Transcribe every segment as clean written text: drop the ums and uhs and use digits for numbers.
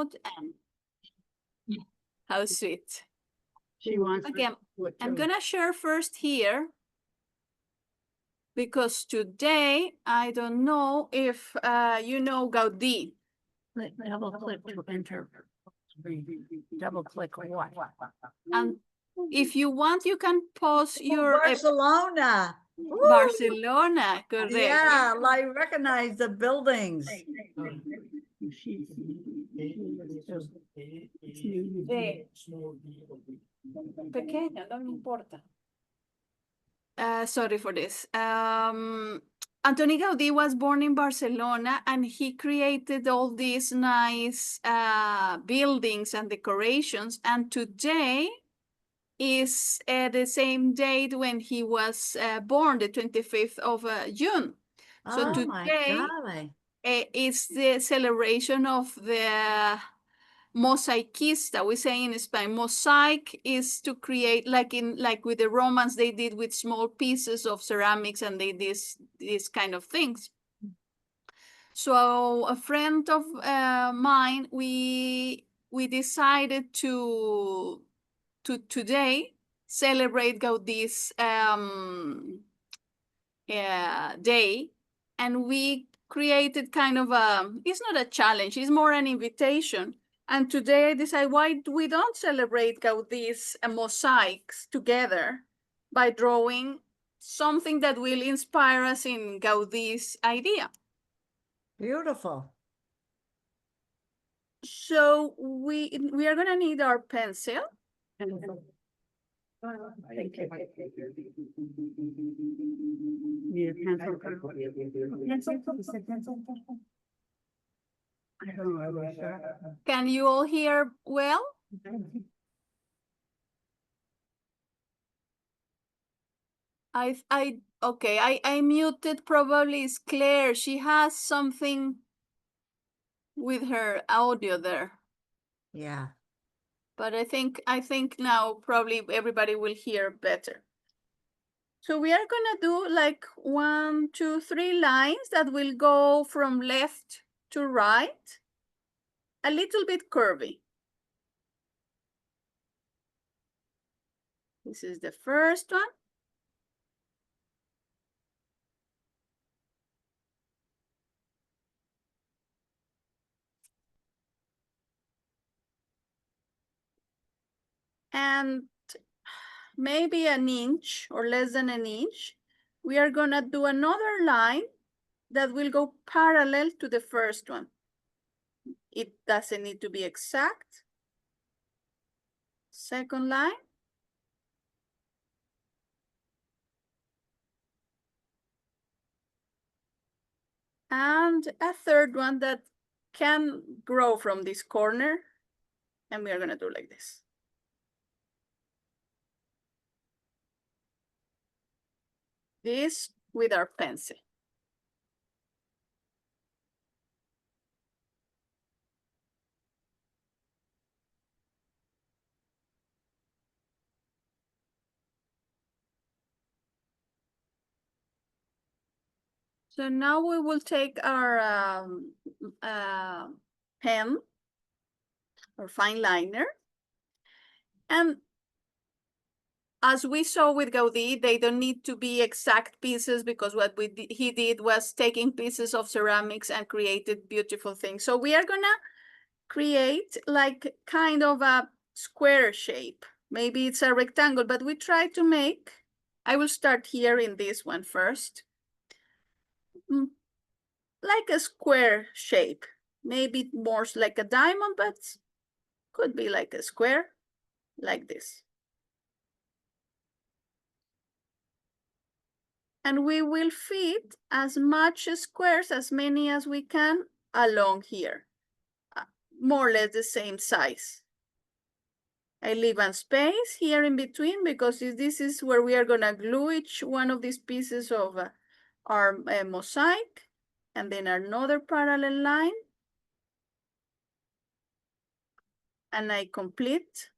out, and how sweet. She wants Okay, I'm gonna share first here, because today I don't know if you know Gaudí. double click to enter. Double click what? And if you want, you can pause your Barcelona. Barcelona, correct. Yeah, I recognize the buildings. Pequeño, no me importa. Sorry for this. Antoni Gaudí was born in Barcelona, and he created all these nice buildings and decorations. And today is the same date when he was born, the 25th of June. So today is the celebration of the mosaicista. We say in Spanish, mosaic is to create, like with the Romans, they did with small pieces of ceramics, and they did these kind of things. So a friend of mine, we decided to today celebrate Gaudí's day, and we created kind of it's not a challenge, it's more an invitation. And today I decided, why we don't celebrate Gaudí's mosaics together by drawing something that will inspire us in Gaudí's idea. Beautiful. So we are gonna need our pencil. Thank you. Need a pencil? I don't know. Can you all hear well? I muted, probably is Claire. She has something with her audio there. Yeah. But I think now probably everybody will hear better. So we are gonna do like 1, 2, 3 lines that will go from left to right, a little bit curvy. This is the first one. And maybe an inch or less than an inch, we are gonna do another line that will go parallel to the first one. It doesn't need to be exact. Second line. And a third one that can grow from this corner. And we are gonna do like this. This with our pencil. So now we will take our pen or fine liner. And as we saw with Gaudí, they don't need to be exact pieces, because what he did was taking pieces of ceramics and created beautiful things. So we are gonna create like kind of a square shape. Maybe it's a rectangle, but we try to make, I will start here in this one first. Like a square shape, maybe more like a diamond, but could be like a square, like this. And we will fit as much squares, as many as we can, along here, more or less the same size. I leave a space here in between, because this is where we are gonna glue each one of these pieces of our mosaic, and then another parallel line. And I complete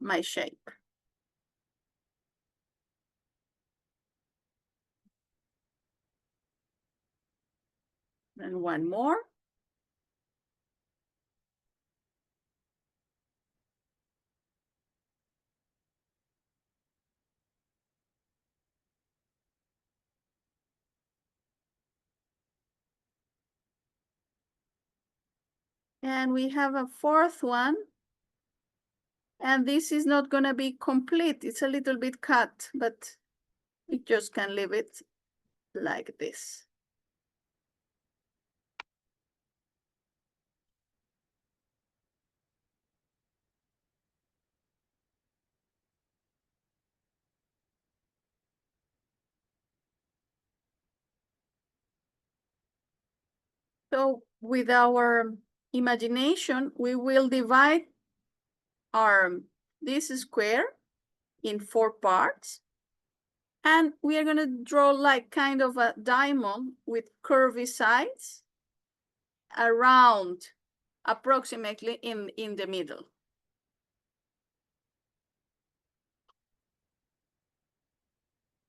my shape. And one more. And we have a fourth one. And this is not going to be complete. It's a little bit cut, but we just can leave it like this. So with our imagination, we will divide this square in 4 parts. And we are going to draw like kind of a diamond with curvy sides around approximately in the middle.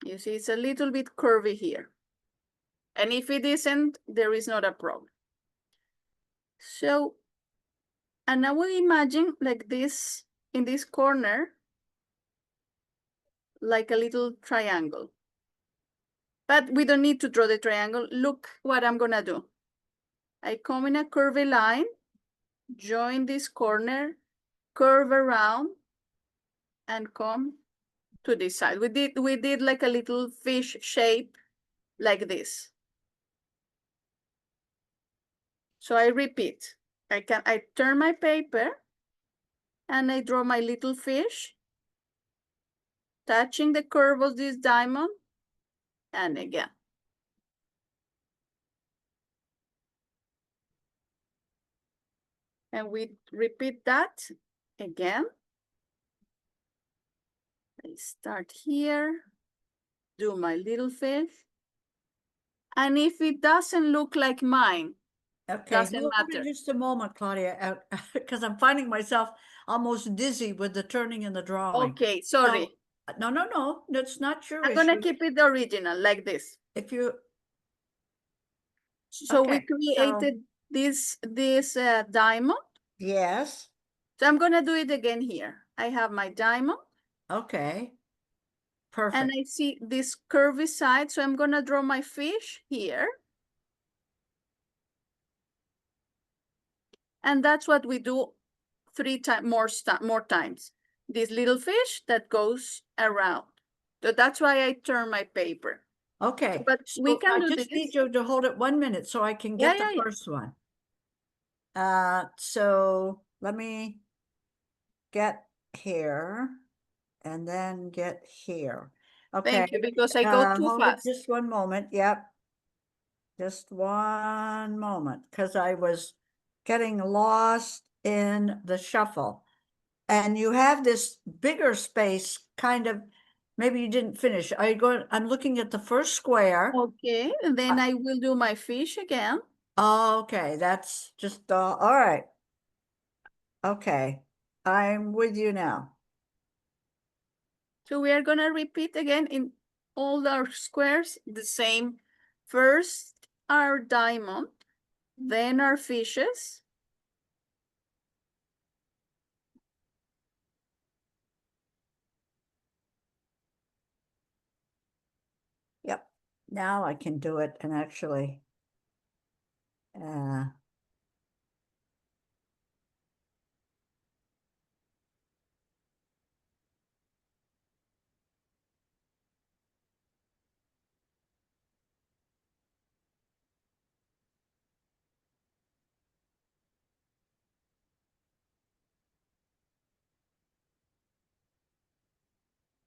You see, it's a little bit curvy here. And if it isn't, there is not a problem. So, and now we imagine like this, in this corner, like a little triangle. But we don't need to draw the triangle. Look what I'm gonna do. I come in a curvy line, join this corner, curve around, and come to this side. We did like a little fish shape like this. So I repeat. I turn my paper and I draw my little fish, touching the curve of this diamond, and again. And we repeat that again. I start here, do my little fish. And if it doesn't look like mine, Okay, doesn't hold matter. it just a moment, Claudia, because I'm finding myself almost dizzy with the turning and the drawing. Okay, sorry. So, no, that's not your I'm issue. gonna keep it original like this. If you, So we okay, so- created this diamond. yes, So I'm gonna do it again here. I have my diamond okay, and perfect. I see this curvy side. So I'm gonna draw my fish here. And that's what we do more times. This little fish that goes around. So that's why I turn my paper. Okay, But we so can I do just this. need you to hold it 1 minute so I can get the Yeah. first one. So let me get here and then get here. Okay. Thank you, because I go too Hold it fast. just 1 moment. Yep. Just 1 moment, because I was getting lost in the shuffle. And you have this bigger space, kind of, maybe you didn't finish. I'm looking at the first square. Okay, and then I will do my fish again. Okay, that's just, all right. Okay, I'm with you now. So we are gonna repeat again in all our squares the same. First our diamond, then our fishes. Yep, now I can do it and actually,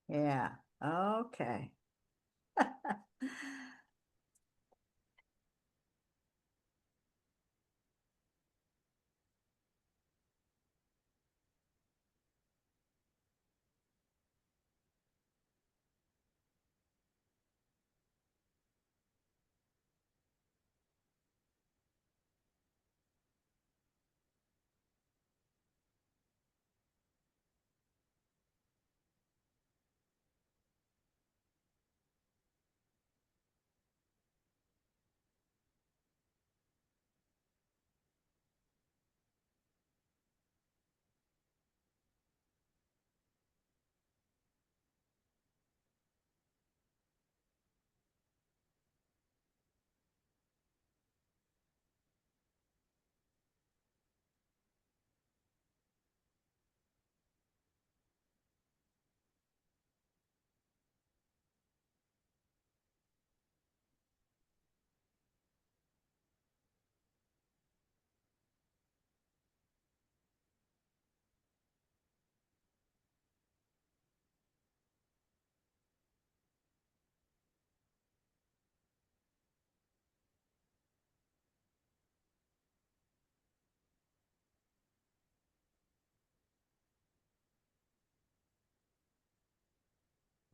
yeah, okay.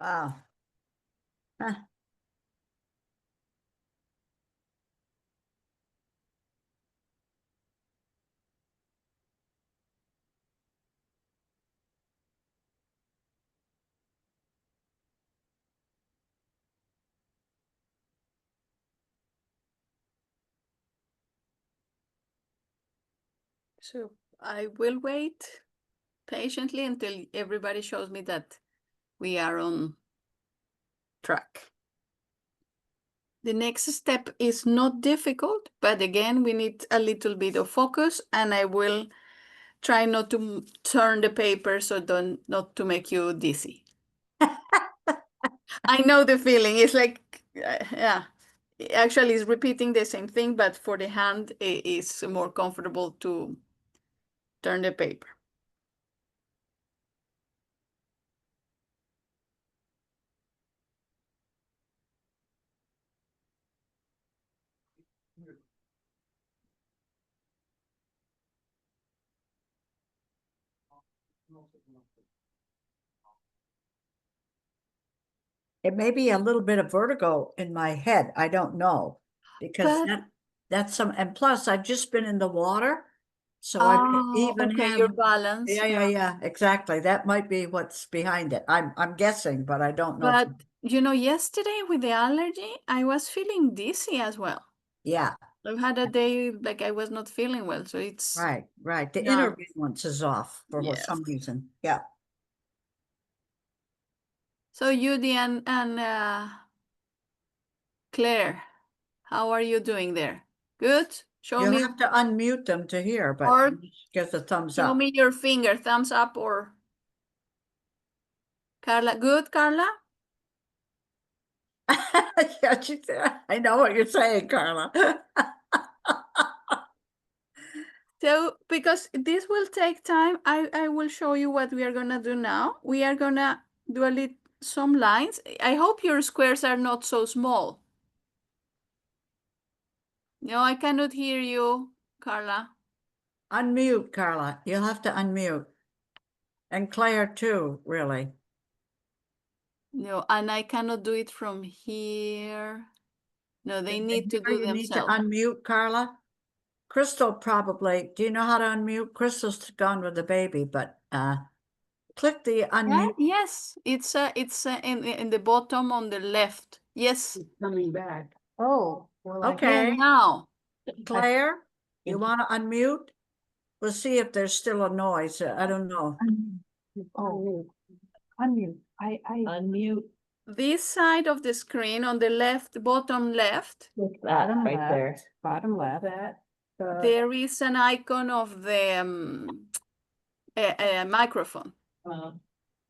Wow. Huh. So I will wait patiently until everybody shows me that we are on track. The next step is not difficult, but again, we need a little bit of focus, and I will try not to turn the paper so not to make you dizzy. I know the feeling. It's like, yeah, actually it's repeating the same thing, but for the hand, it is more comfortable to turn the paper. It may be a little bit of vertigo in my head. I don't know. Because But that's some, and plus I've just been in the water. So I may even okay, have, your balance. yeah, exactly. That might be what's behind it. I'm guessing, but I don't know. But you know, yesterday with the allergy, I was feeling dizzy as well. Yeah, I've had a day like I was not feeling well, so it's right. The yeah. inner balance is off for Yes. some reason. Yeah. So Judy and Claire, how are you doing there? Good? Show You'll me have to unmute them to hear, but or give the thumbs show up. me your finger, thumbs up or Carla. Good, Carla? Yeah, I know what you're saying, Carla. So because this will take time, I will show you what we are gonna do now. We are gonna do some lines. I hope your squares are not so small. No, I cannot hear you, Carla. Unmute, Carla. You'll have to unmute. And Claire too, really. No, and I cannot do it from here. No, they need to do You need to themselves. unmute, Carla. Crystal probably, do you know how to unmute? Crystal's gone with the baby, but click the Yeah, unmute. yes, it's in the bottom on the left. Yes. Coming back. Oh, well, Okay. Yeah, now. Claire, you want to unmute? We'll see if there's still a noise. I don't know. Oh, unmute. I unmute. This side of the screen on the left, bottom left, Bottom right there. Bottom left. there is an icon of the microphone.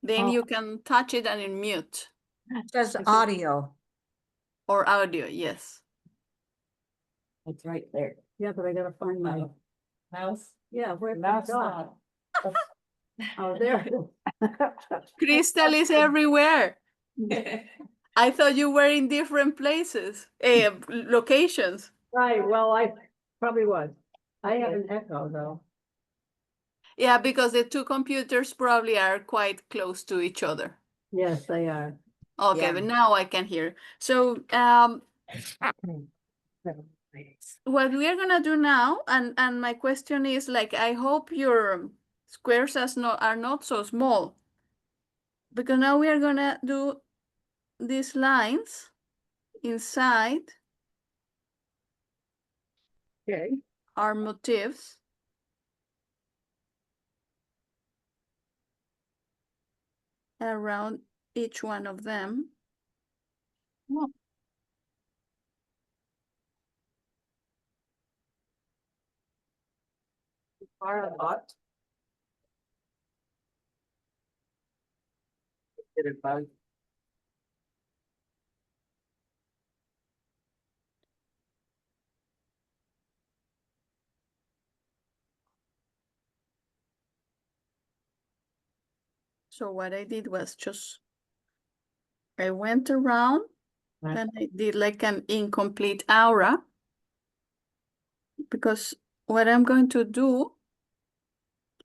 Then Oh. you can touch it and mute It says audio. or audio, yes. It's right there. Yeah, but I gotta find my mouse. Yeah, where's the Mouse dot? Oh, there. Crystal is everywhere. I thought you were in different places, locations. Right, well, I probably was. I have an echo though. Yeah, because the two computers probably are quite close to each other. Yes, they are. Okay, Yeah. but now I can hear. So what we are gonna do now, and my question is like, I hope your squares are not so small, because now we are gonna do these lines inside Okay. our motifs. Around each one of them. Oh. Far a lot. Get it back. So what I did was just, I went around and I did like an incomplete aura, because what I'm going to do,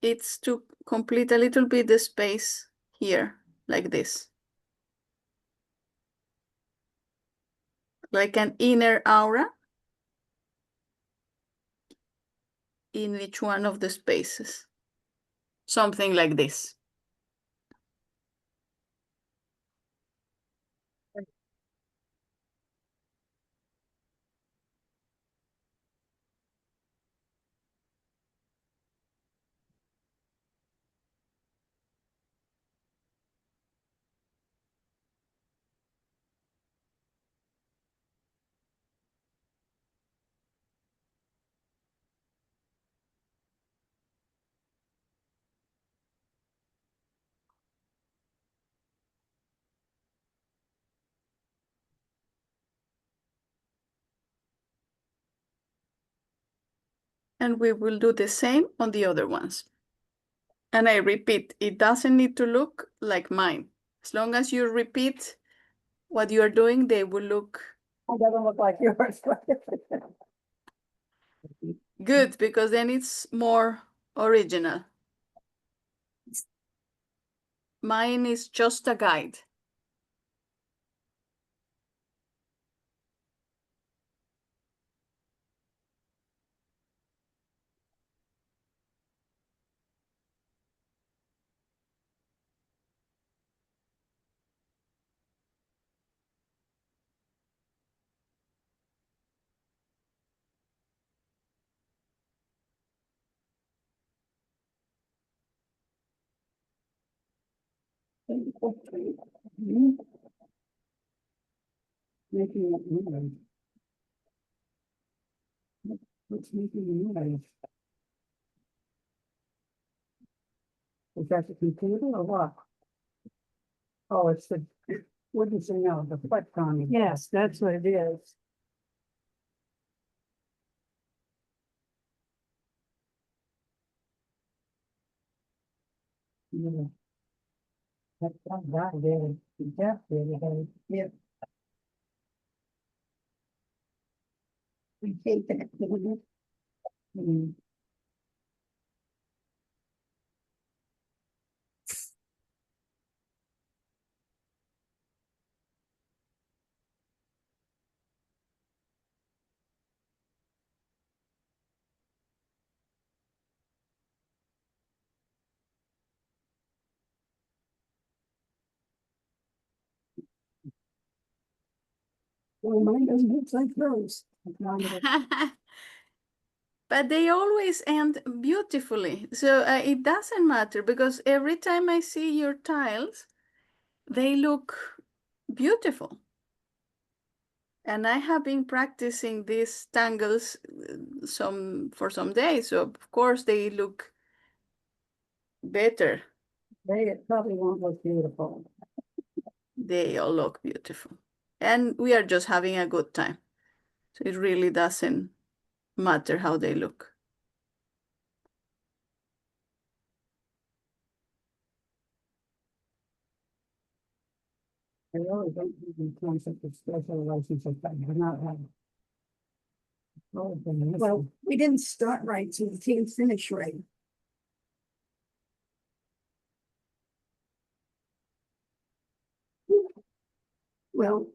it's to complete a little bit the space here, like this. like an inner aura in each one of the spaces. Something like this. And we will do the same on the other ones. And I repeat, it doesn't need to look like mine. As long as you repeat what you're doing, they will look It doesn't look like yours. good because then it's more original. Mine is just a guide. Making it noise. What's making the noise? Is that the computer or what? Oh, it's the, what did you say now, the foot on? Yes, that's what it is. Yeah. That's not that good. That's really. Yeah. We take that. Mm. Well, mine doesn't look like those. But they always end beautifully. So it doesn't matter because every time I see your tiles, they look beautiful. And I have been practicing these tangles for some days. So of course they look better. They probably won't look beautiful. They all look beautiful. And we are just having a good time. So it really doesn't matter how they look. I really don't have the concept of special license like that. We're not having. Well, we didn't start right, so we can't finish right. Well,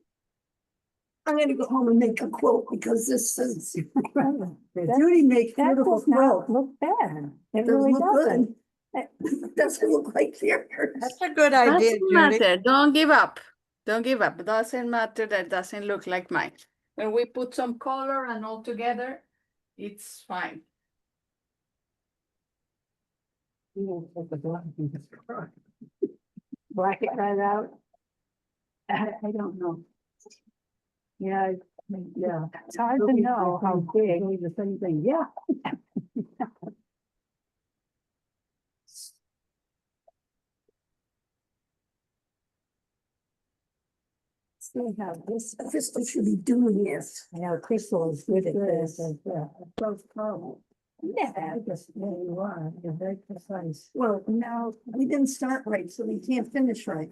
I'm gonna go home and make a quilt because this is. Judy makes beautiful quilt. Look bad. It really doesn't. It doesn't look like yours. That's a good idea, Doesn't Judy. matter. Don't give up. Don't give up. It doesn't matter that it doesn't look like mine. When we put some color and all together, it's fine. Black it right out. I don't know. Yeah, yeah. It's hard to know how big. The same thing, yeah. See how this Crystal should be doing this. Yeah, Crystal is good at this. Close call. Yeah, I guess there you are. You're very precise. Well, now we didn't start right, so we can't finish right.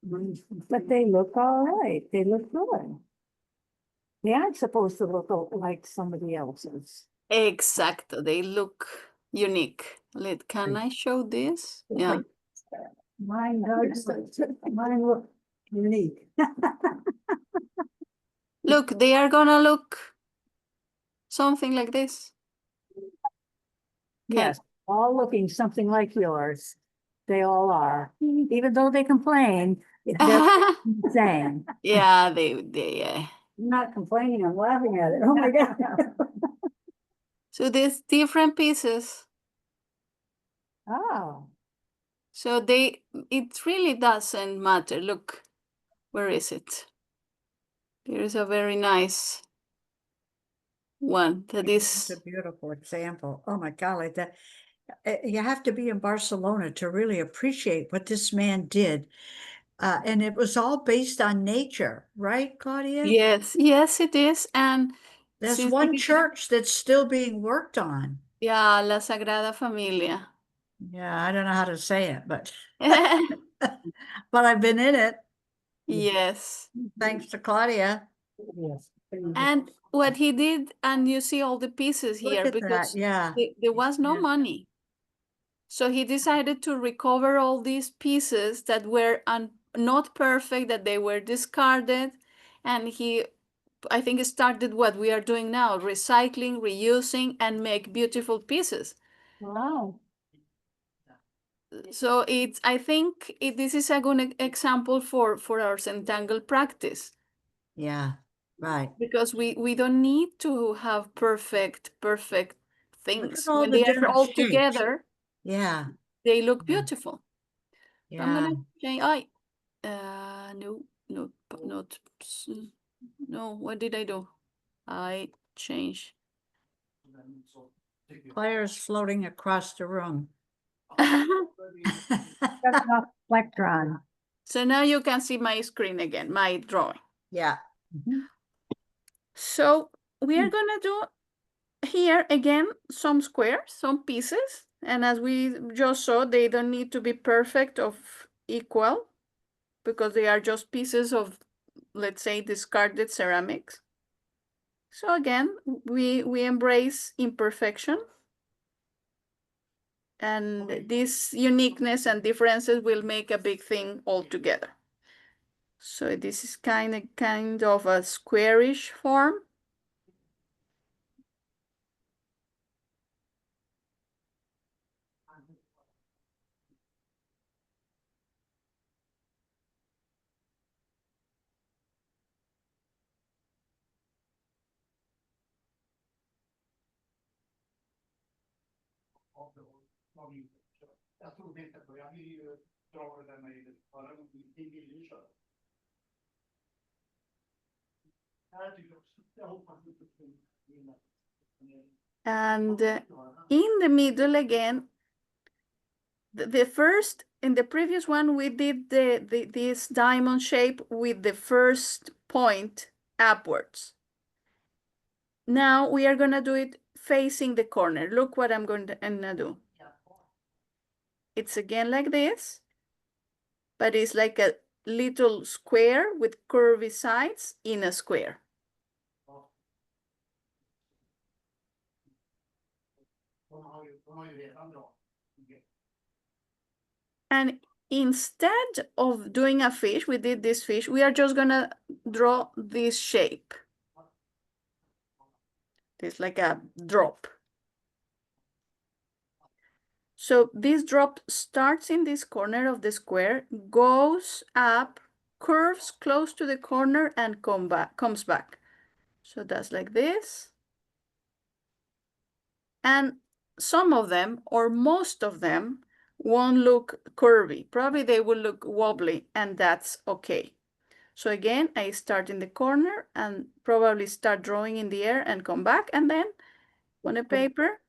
But they look all right. They look good. They aren't supposed to look like somebody else's. Exactly. They look unique. Can I show this? Yeah. Mine does. Mine look unique. Look, they are gonna look something like this. Yes, all looking something like yours. They all are, even though they complain, they're the same. Yeah, they I'm not complaining, I'm laughing at it. Oh my God. So there's different pieces. Oh, So it really doesn't matter. Look, where is it? Here's a very nice one that It's is, a beautiful example. Oh my golly, that you have to be in Barcelona to really appreciate what this man did. And it was all based on nature, right, Claudia? yes, yes, it is. And There's since one it is, church that's still being worked on. yeah, La Sagrada Familia. Yeah, I don't know how to say it, but but I've been in it, Yes. thanks to Claudia. yes. And what he did, and you see all the pieces Look here, at that, because yeah. there was no Yeah. money. So he decided to recover all these pieces that were not perfect, that they were discarded. And he, I think, started what we are doing now, recycling, reusing, and make beautiful pieces. Wow. So I think this is a good example for our Tangle practice, Yeah, right. because we don't need to have perfect Look things. at all When the they are different all shapes. together, Yeah, they look yeah, beautiful. So I'm yeah. gonna change. No, no, not. No, what did I do? I change. Claire's floating across the room. That's not Electron. So now you can see my screen again, my drawing. Yeah. Mhm. So we are gonna do here again some squares, some pieces, and as we just saw, they don't need to be perfect of equal, because they are just pieces of, let's say, discarded ceramics. So again, we embrace imperfection, and this uniqueness and differences will make a big thing altogether. So this is kind of a squarish form. And in the middle again, the first, in the previous one, we did this diamond shape with the first point upwards. Now we are gonna do it facing the corner. Look what I'm gonna do. It's again like this, but it's like a little square with curvy sides in a square. And instead of doing a fish, we did this fish, we are just gonna draw this shape. It's like a drop. So this drop starts in this corner of the square, goes up, curves close to the corner, and comes back. So that's like this. And some of them, or most of them, won't look curvy. Probably they will look wobbly, and that's okay. So again, I start in the corner and probably start drawing in the air and come back, and then on a paper,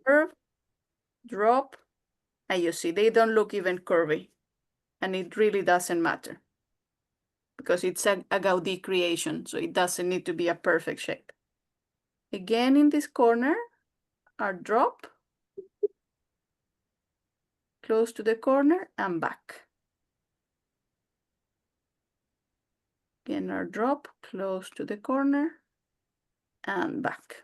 curve, drop, and you see they don't look even curvy, and it really doesn't matter because it's a Gaudí creation, so it doesn't need to be a perfect shape. Again, in this corner, our drop, close to the corner and back. Again, our drop, close to the corner and back.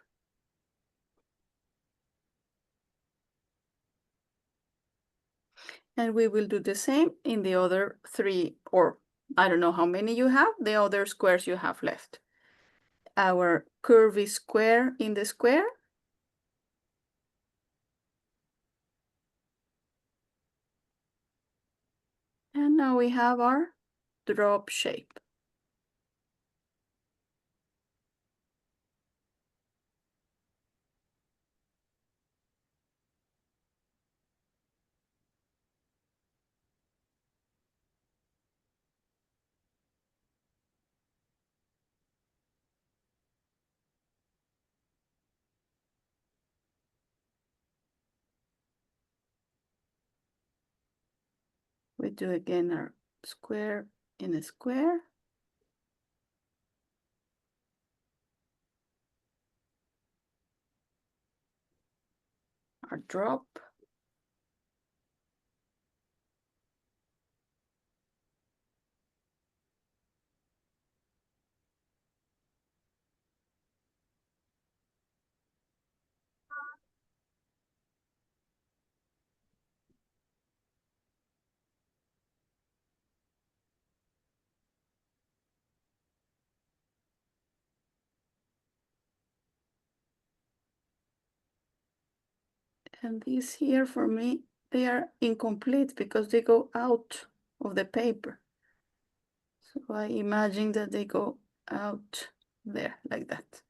And we will do the same in the other three, or I don't know how many you have, the other squares you have left. our curvy square in the square. And now we have our drop shape. We do again our square in a square. Our drop. And these here for me, they are incomplete because they go out of the paper. So I imagine that they go out there like that.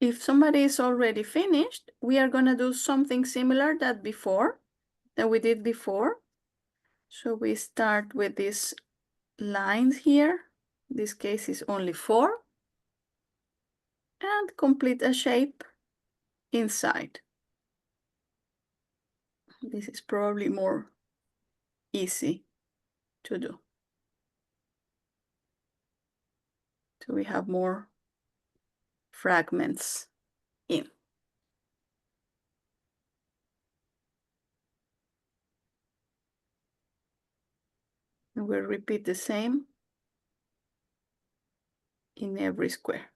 If somebody is already finished, we are gonna do something similar that we did before. So we start with these lines here. This case is only 4. And complete a shape inside. This is probably more easy to do. So we have more fragments in. And we'll repeat the same in every square.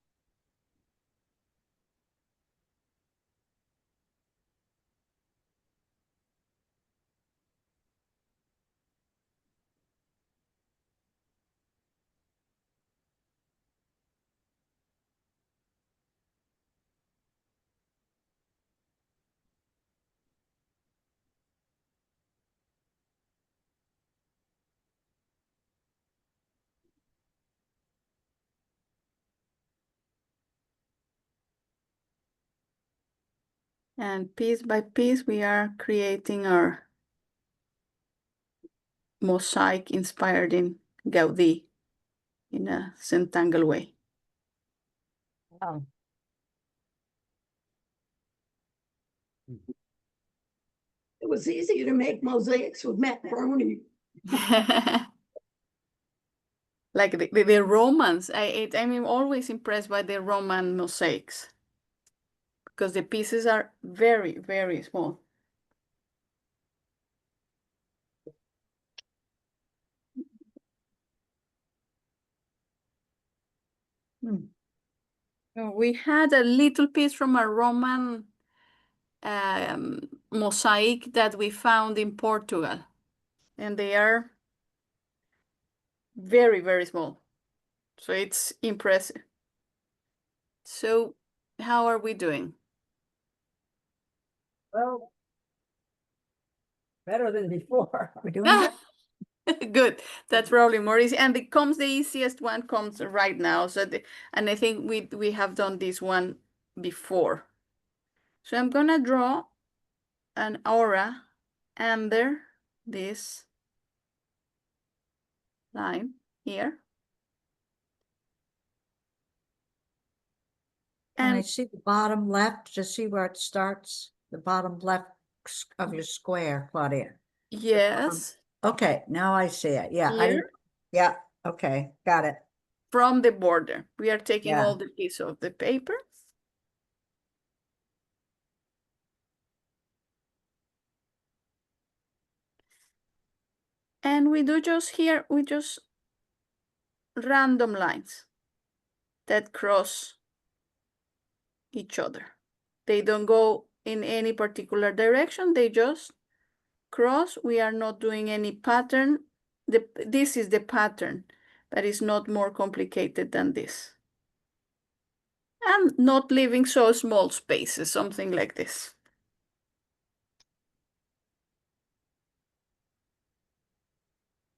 And piece by piece, we are creating our mosaic inspired in Gaudí in a Tangle way. Wow. It was easy to make mosaics with macaroni. Like the Romans, I'm always impressed by the Roman mosaics because the pieces are very, very small. We had a little piece from a Roman mosaic that we found in Portugal, and they are very, very small. So it's impressive. So how are we doing? Well, better than before. We're doing good. Good. That's probably more easy. And the easiest one comes right now. So and I think we have done this one before. So I'm gonna draw an aura under this line here. And I see the bottom left, to see where it starts, the bottom left of your square, Claudia. Yes. Okay, now I see it. Yeah, I didn't, Here yeah, okay, got it. from the border. We are taking Yeah. all the piece of the paper. And we do just here, we just random lines that cross each other. They don't go in any particular direction. They just cross. We are not doing any pattern. This is the pattern, but it's not more complicated than this. And not leaving so small spaces, something like this.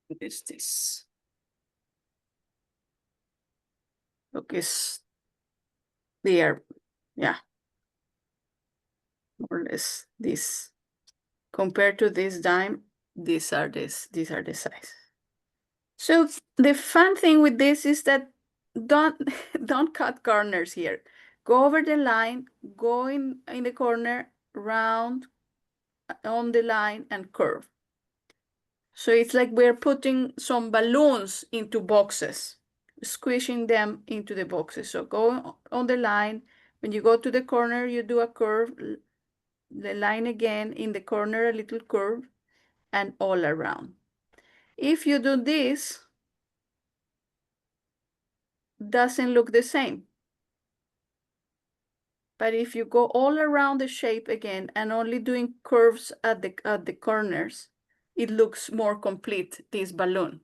What is this? Look, it's there. Yeah, more or less this. Compared to this dime, these are the size. So the fun thing with this is that don't don't cut corners here. Go over the line, go in the corner, round on the line and curve. So it's like we're putting some balloons into boxes, squishing them into the boxes. So go on the line. When you go to the corner, you do a curve, the line again, in the corner, a little curve, and all around. If you do this, doesn't look the same. But if you go all around the shape again and only doing curves at the corners, it looks more complete, this balloon.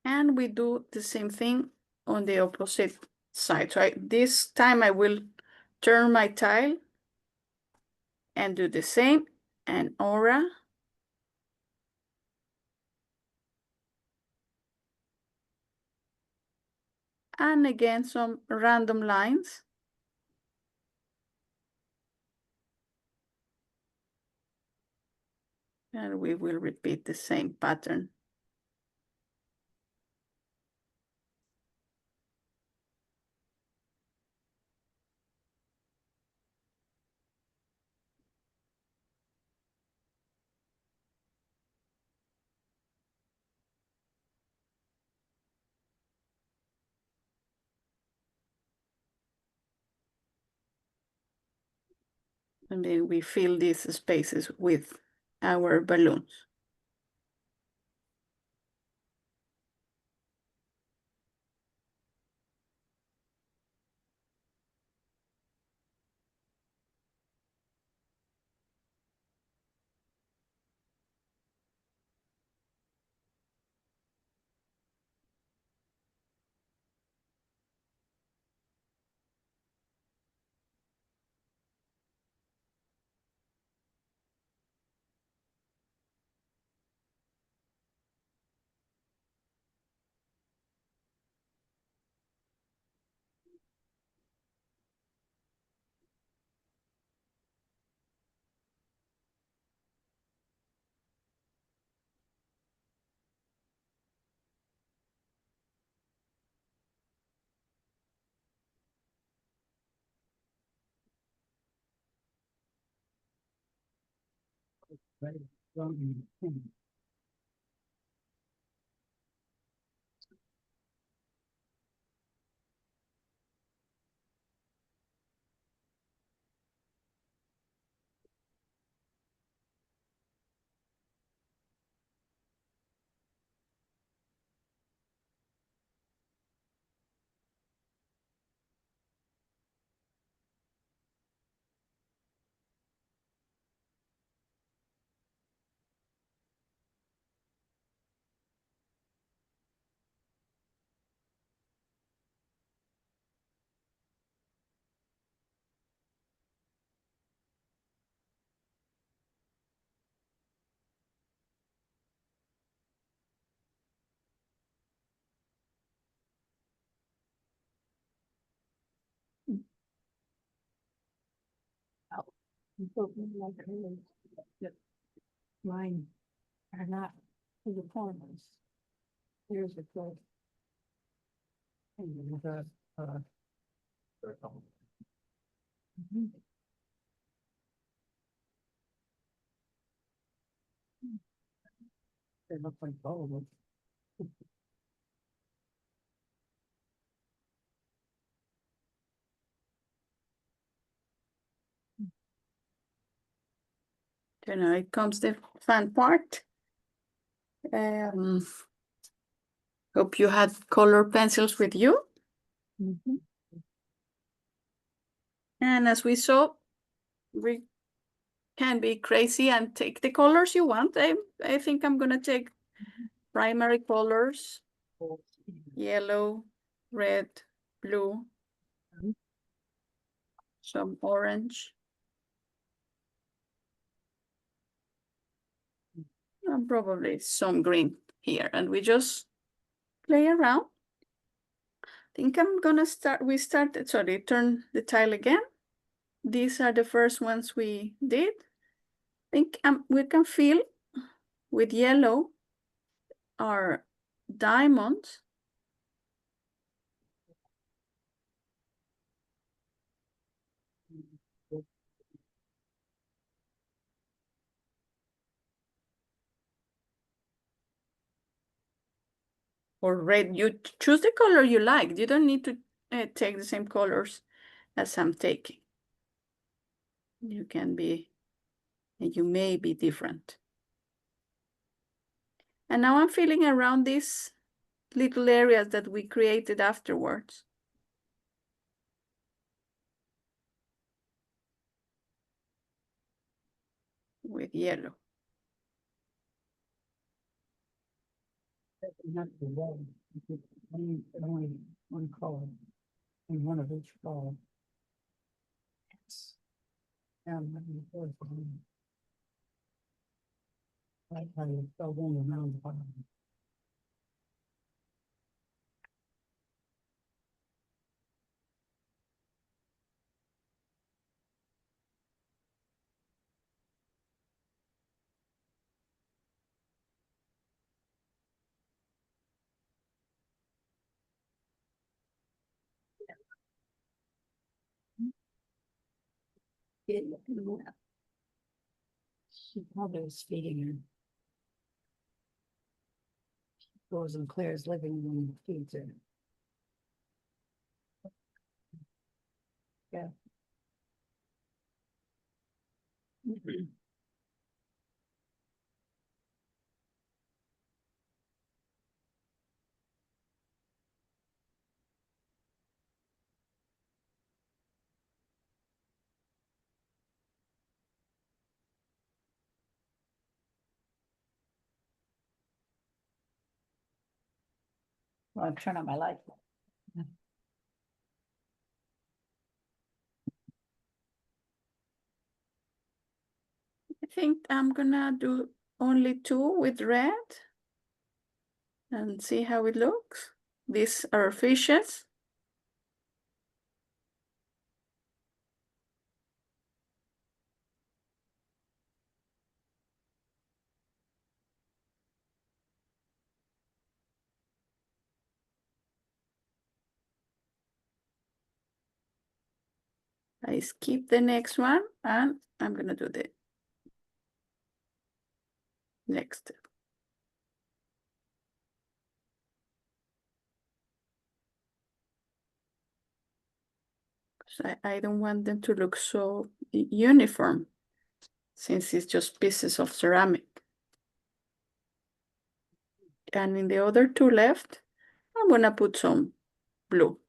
And we do the same thing on the opposite side. So this time I will turn my tile and do the same, and aura. And again, some random lines. And we will repeat the same pattern. And then we fill these spaces with our balloons. Mine are not to the corners. Here's a clue. They look like gold. So now it comes the fun part. Hope you had color pencils with you. And as we saw, we can be crazy and take the colors you want. I think I'm gonna take primary colors, yellow, red, blue, some orange, and probably some green here. And we just play around. I think I'm gonna turn the tile again. These are the first ones we did. I think we can fill with yellow our diamonds. Or red, you choose the color you like. You don't need to take the same colors as I'm taking. You may be different. And now I'm filling around these little areas that we created afterwards. With yellow. Only one color, and one of each color. Yes. And then the fourth one. Like how you filled in around the bottom. She probably was feeding her. Goes in Claire's living room and feeds her. Yeah. Well, I'll turn on my light. I think I'm gonna do only 2 with red and see how it looks. These are fishes. I skip the next one and I'm gonna do next step. I don't want them to look so uniform, since it's just pieces of ceramic. And in the other two left, I'm gonna put some blue.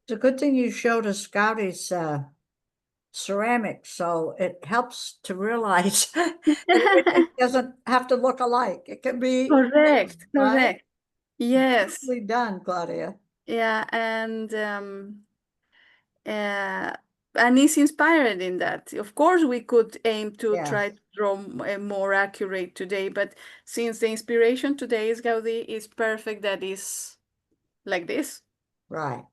It's a good thing you showed us Scotty's ceramics, so it helps to realize that everything doesn't have to look alike. It can be Correct, right? correct. Yes. Beautifully done, Claudia. Yeah, and it's inspired in that. Of course, we could aim to try Yes. to draw more accurate today, but since the inspiration today is Gaudí, it's perfect that is like this. Right.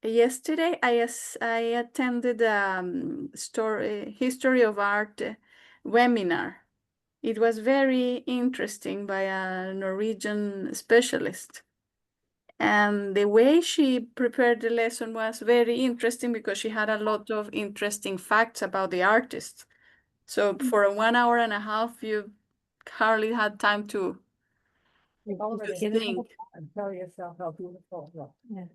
Yesterday, I attended history of art webinar. It was very interesting by a Norwegian specialist. And the way she prepared the lesson was very interesting because she had a lot of interesting facts about the artist. So for a 1 hour and a half, you hardly had time to think. And tell yourself how beautiful it looks. Yeah.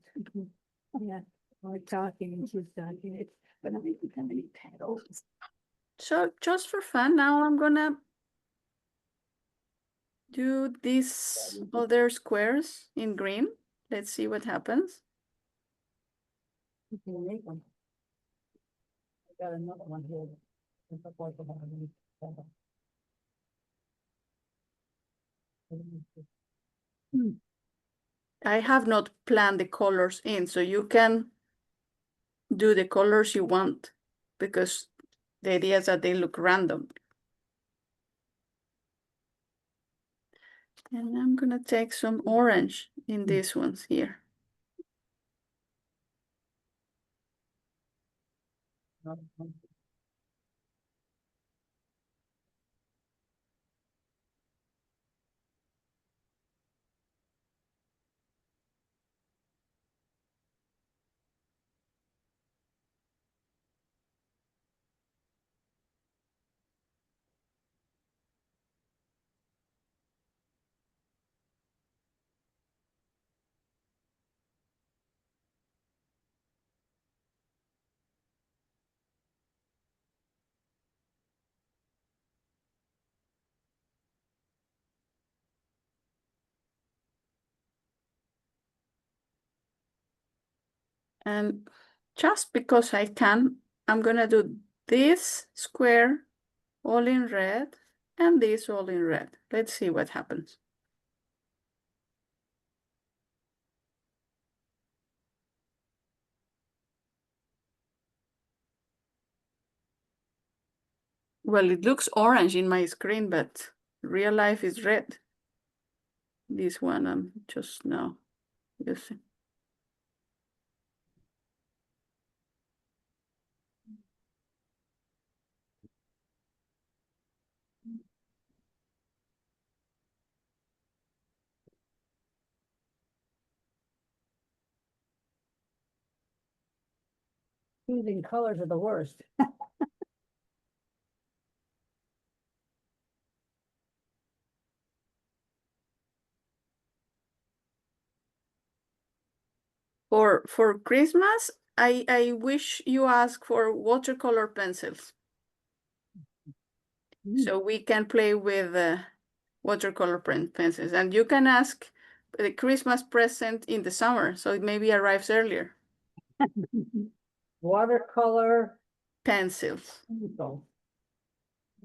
Yeah, we're talking and she's talking, it's, but I don't have any petals. So just for fun, now I'm gonna do these other squares in green. Let's see what happens. You can make them. I got another one here. It's like about any petal. I have not planned the colors in, so you can do the colors you want because the idea is that they look random. And I'm gonna take some orange in these ones here. And just because I can, I'm gonna do this square all in red and this all in red. Let's see what happens. Well, it looks orange in my screen, but real life is red. This one I'm just now using. Choosing colors are the worst. For Christmas, I wish you ask for watercolor pencils. So we can play with watercolor pencils. And you can ask the Christmas present in the summer, so it maybe arrives earlier. Watercolor Pencils. pencil.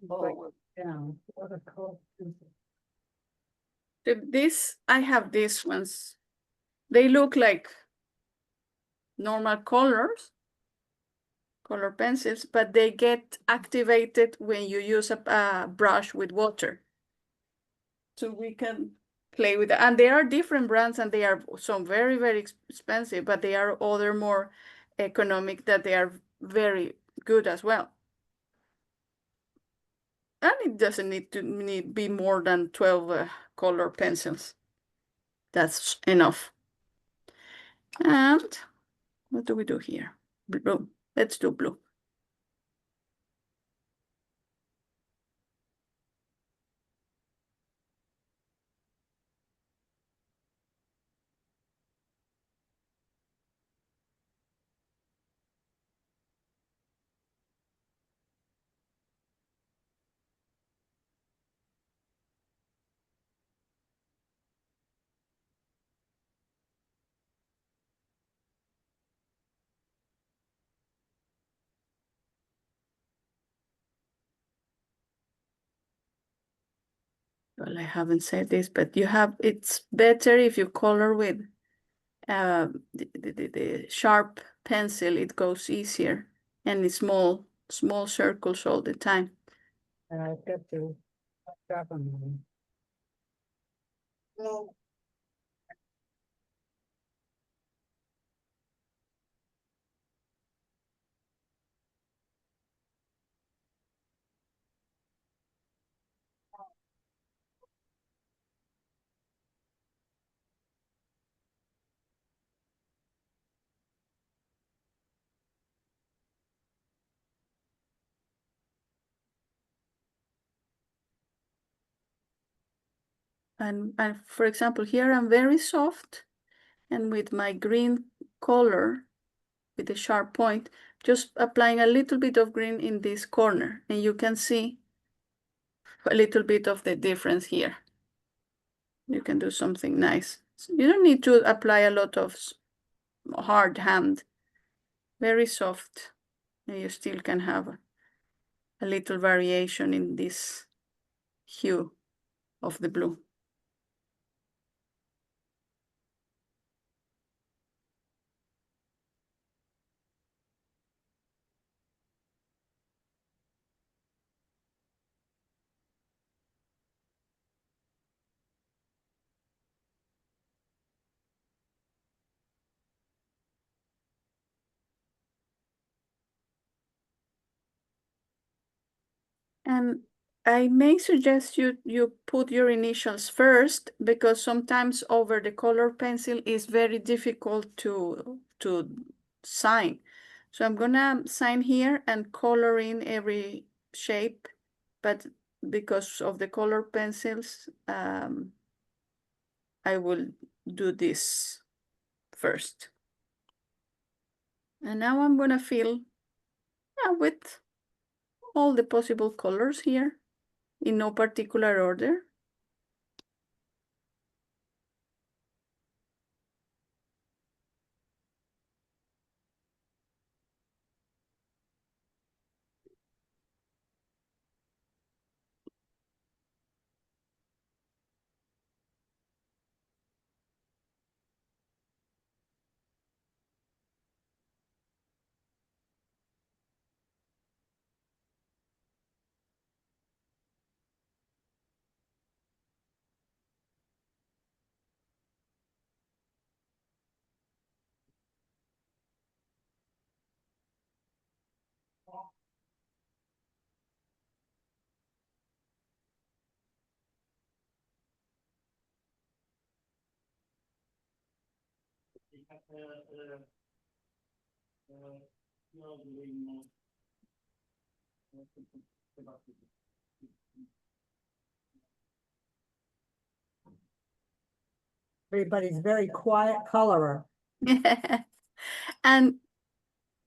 Oh, down, watercolor pencil. So I have these ones. They look like normal color pencils, but they get activated when you use a brush with water. So we can play with it. And there are different brands, and they are some very, very expensive, but they are other more economic that they are very good as well. And it doesn't need to be more than 12 color pencils. That's enough. And what do we do here? Blue. Let's do blue. Well, I haven't said this, but it's better if you color with the sharp pencil. It goes easier, and it's small circles all the time. And I've got to drop them. And for example, here I'm very soft, and with my green color, with the sharp point, just applying a little bit of green in this corner, and you can see a little bit of the difference here. You can do something nice. So you don't need to apply a lot of hard hand, very soft, and you still can have a little variation in this hue of the blue. And I may suggest you put your initials first, because sometimes over the color pencil is very difficult to sign. So I'm gonna sign here and color in every shape, but because of the color pencils, I will do this first. And now I'm gonna fill with all the possible colors here in no particular order. Everybody's very quiet colorer. And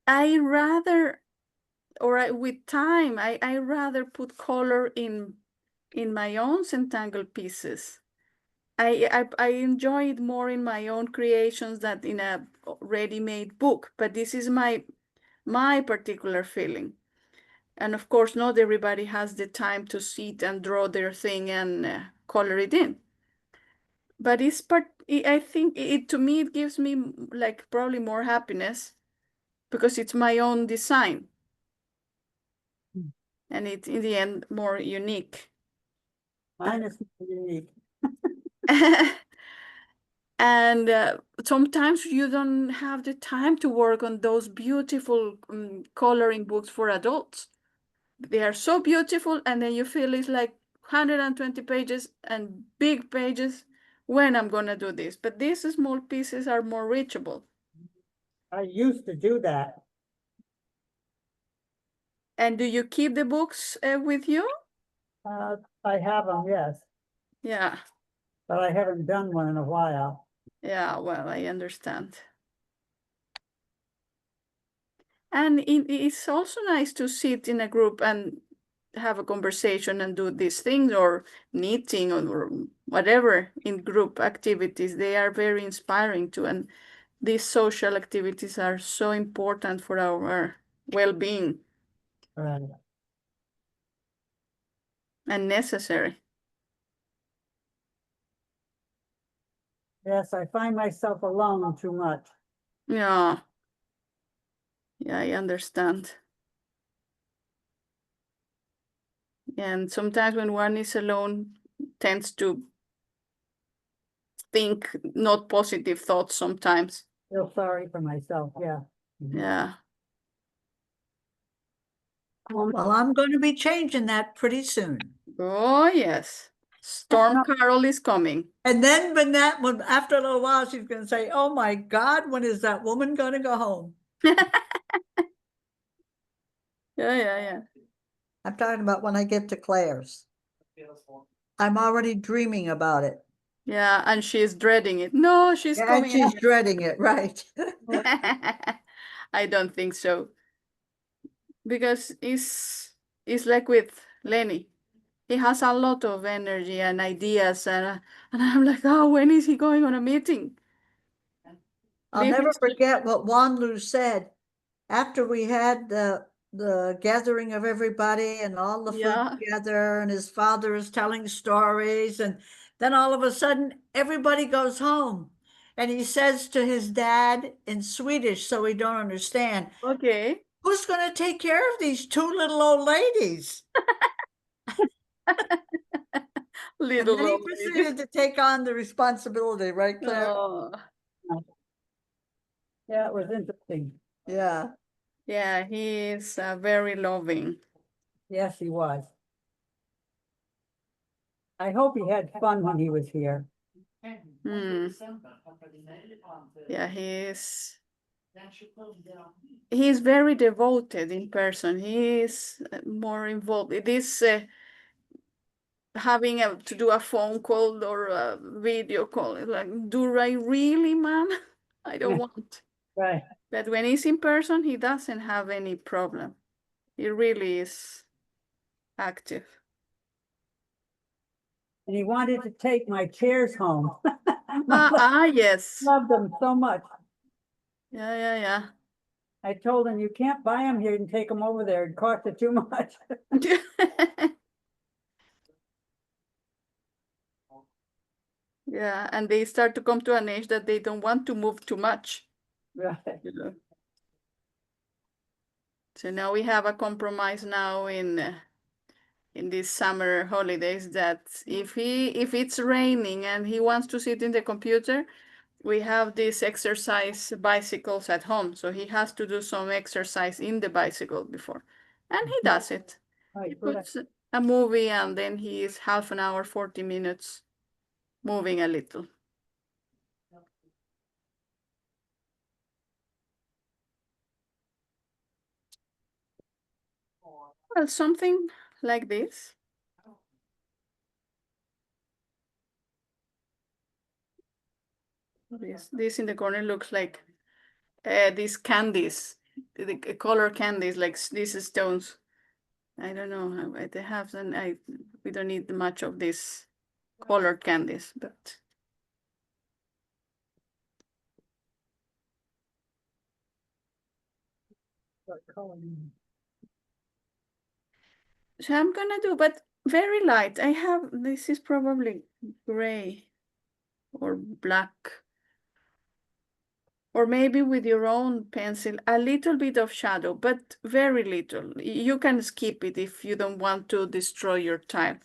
I rather, with time, I rather put color in my own Tangle pieces. I enjoy it more in my own creations than in a ready-made book, but this is my particular feeling. And of course, not everybody has the time to sit and draw their thing and color it in. But I think to me, it gives me like probably more happiness because it's my own design. And it's in the end more unique. Mine is unique. And sometimes you don't have the time to work on those beautiful coloring books for adults. They are so beautiful, and then you feel it's like 120 pages and big pages. When I'm gonna do this? But these small pieces are more reachable. I used to do that. And do you keep the books with you? I have them, yes, Yeah, but I haven't done one in a while. yeah, well, I understand. And it's also nice to sit in a group and have a conversation and do these things, or knitting or whatever in group activities. They are very inspiring too. And these social activities are so important for our well-being Right. and necessary. Yes, I find myself alone too much. Yeah. Yeah, I understand. And sometimes when one is alone, tends to think not positive thoughts sometimes. Feel sorry for myself, yeah. Yeah. Well, I'm going to be changing that pretty soon. Oh, yes. Storm Carol is coming. And then when after a little while, she's going to say, oh my God, when is that woman going to go home? Yeah, yeah, yeah. I'm talking about when I get to Claire's. I'm already dreaming about it. Yeah, and she's dreading it. No, she's Yeah, and coming. she's dreading it, right? I don't think so. Because it's like with Lenny. He has a lot of energy and ideas, and I'm like, oh, when is he going on a meeting? I'll Leave never him to- forget what Wanlu said after we had the gathering of everybody and all the food Yeah. together, and his father is telling stories, and then all of a sudden everybody goes home, and he says to his dad in Swedish, so we don't understand, Okay. who's going to take care of these two little old ladies? And Little then he old lady. proceeded to take on the responsibility, right, Claire? Oh, Yeah, it was interesting. Yeah. yeah, he is very loving. Yes, he was. I hope he had fun when he was here. Hmm. Yeah, he's very devoted in person. He is more involved. It is having to do a phone call or a video call. It's like, do I really, mom? I don't want. Right. But when he's in person, he doesn't have any problem. He really is active. And he wanted to take my chairs home. I Yes. loved them so much. Yeah, yeah, I told him, you can't buy them here and take them over there. It cost you too much. yeah. Yeah, and they start to come to an age that they don't want to move too much. Right. You know. So now we have a compromise now in these summer holidays that if it's raining and he wants to sit in the computer, we have these exercise bicycles at home. So he has to do some exercise in the bicycle before. And he does it. He Right, puts a movie and then he is half an hour, 40 minutes moving a little. Well, something like this. This in the corner looks like these candies, the color candies, like these stones. I don't know how they have, and we don't need much of these colored candies, but so I'm gonna do, but very light. I have this is probably gray or black. Or maybe with your own pencil, a little bit of shadow, but very little. You can skip it if you don't want to destroy your tile.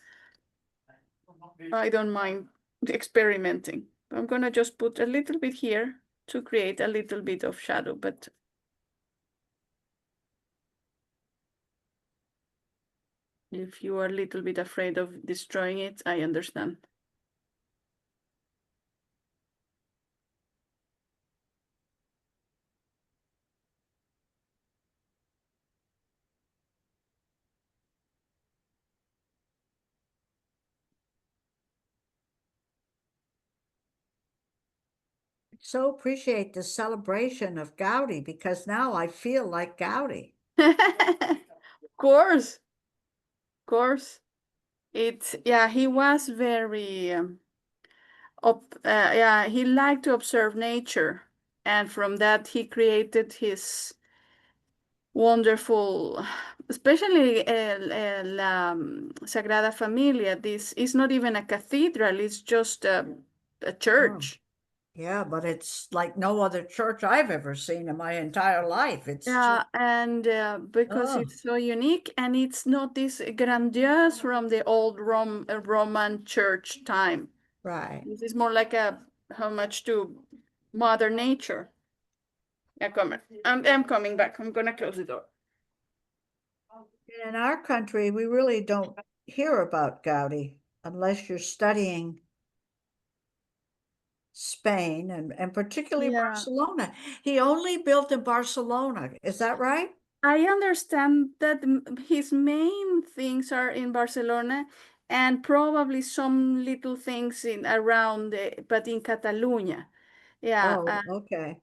I don't mind experimenting. I'm gonna just put a little bit here to create a little bit of shadow, but if you are a little bit afraid of destroying it, I understand. So appreciate the celebration of Gaudi because now I feel like Gaudi. Of course, of course. It's, yeah, he was very, yeah, he liked to observe nature. And from that, he created his wonderful, especially Sagrada Familia. This is not even a cathedral, it's just a church. Yeah, but it's like no other church I've ever seen in my entire life. It's Yeah, just, and because oh, it's so unique and it's not this grandiose from the old Roman church time. right. This is more like a homage to Mother Nature. Yeah, I'm coming back. I'm gonna close the door. In our country, we really don't hear about Gaudi unless you're studying Spain and particularly Yeah. Barcelona. He only built in Barcelona. Is that right? I understand that his main things are in Barcelona and probably some little things in around, but in Catalonia. Yeah, Oh, okay.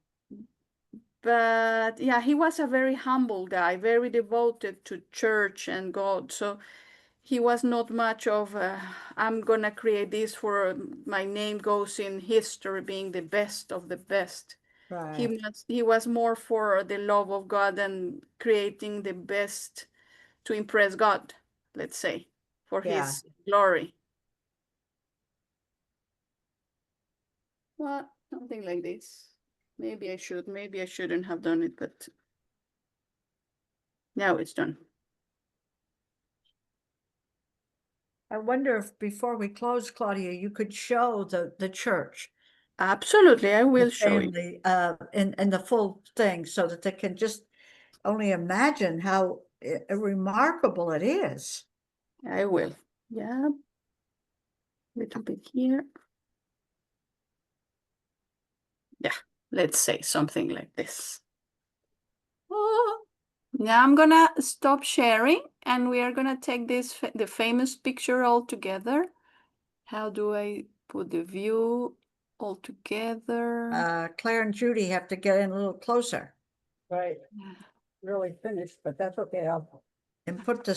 but yeah, he was a very humble guy, very devoted to church and God. So he was not much of I'm gonna create this for my name goes in history being the best of the best. Right. He was more for the love of God and creating the best to impress God, let's say, for Yeah. his glory. Well, something like this. Maybe I shouldn't have done it, but now it's done. I wonder if before we close, Claudia, you could show the church, Absolutely, I the will show you. family, in the full thing so that they can just only imagine how remarkable it is. I will. Yeah, little bit here. Yeah, let's say something like this. Oh. Now I'm gonna stop sharing and we are gonna take this, the famous picture all together. How do I put the view all together? Claire and Judy have to get in a little closer Right, really finished, but that's okay. I'll and put the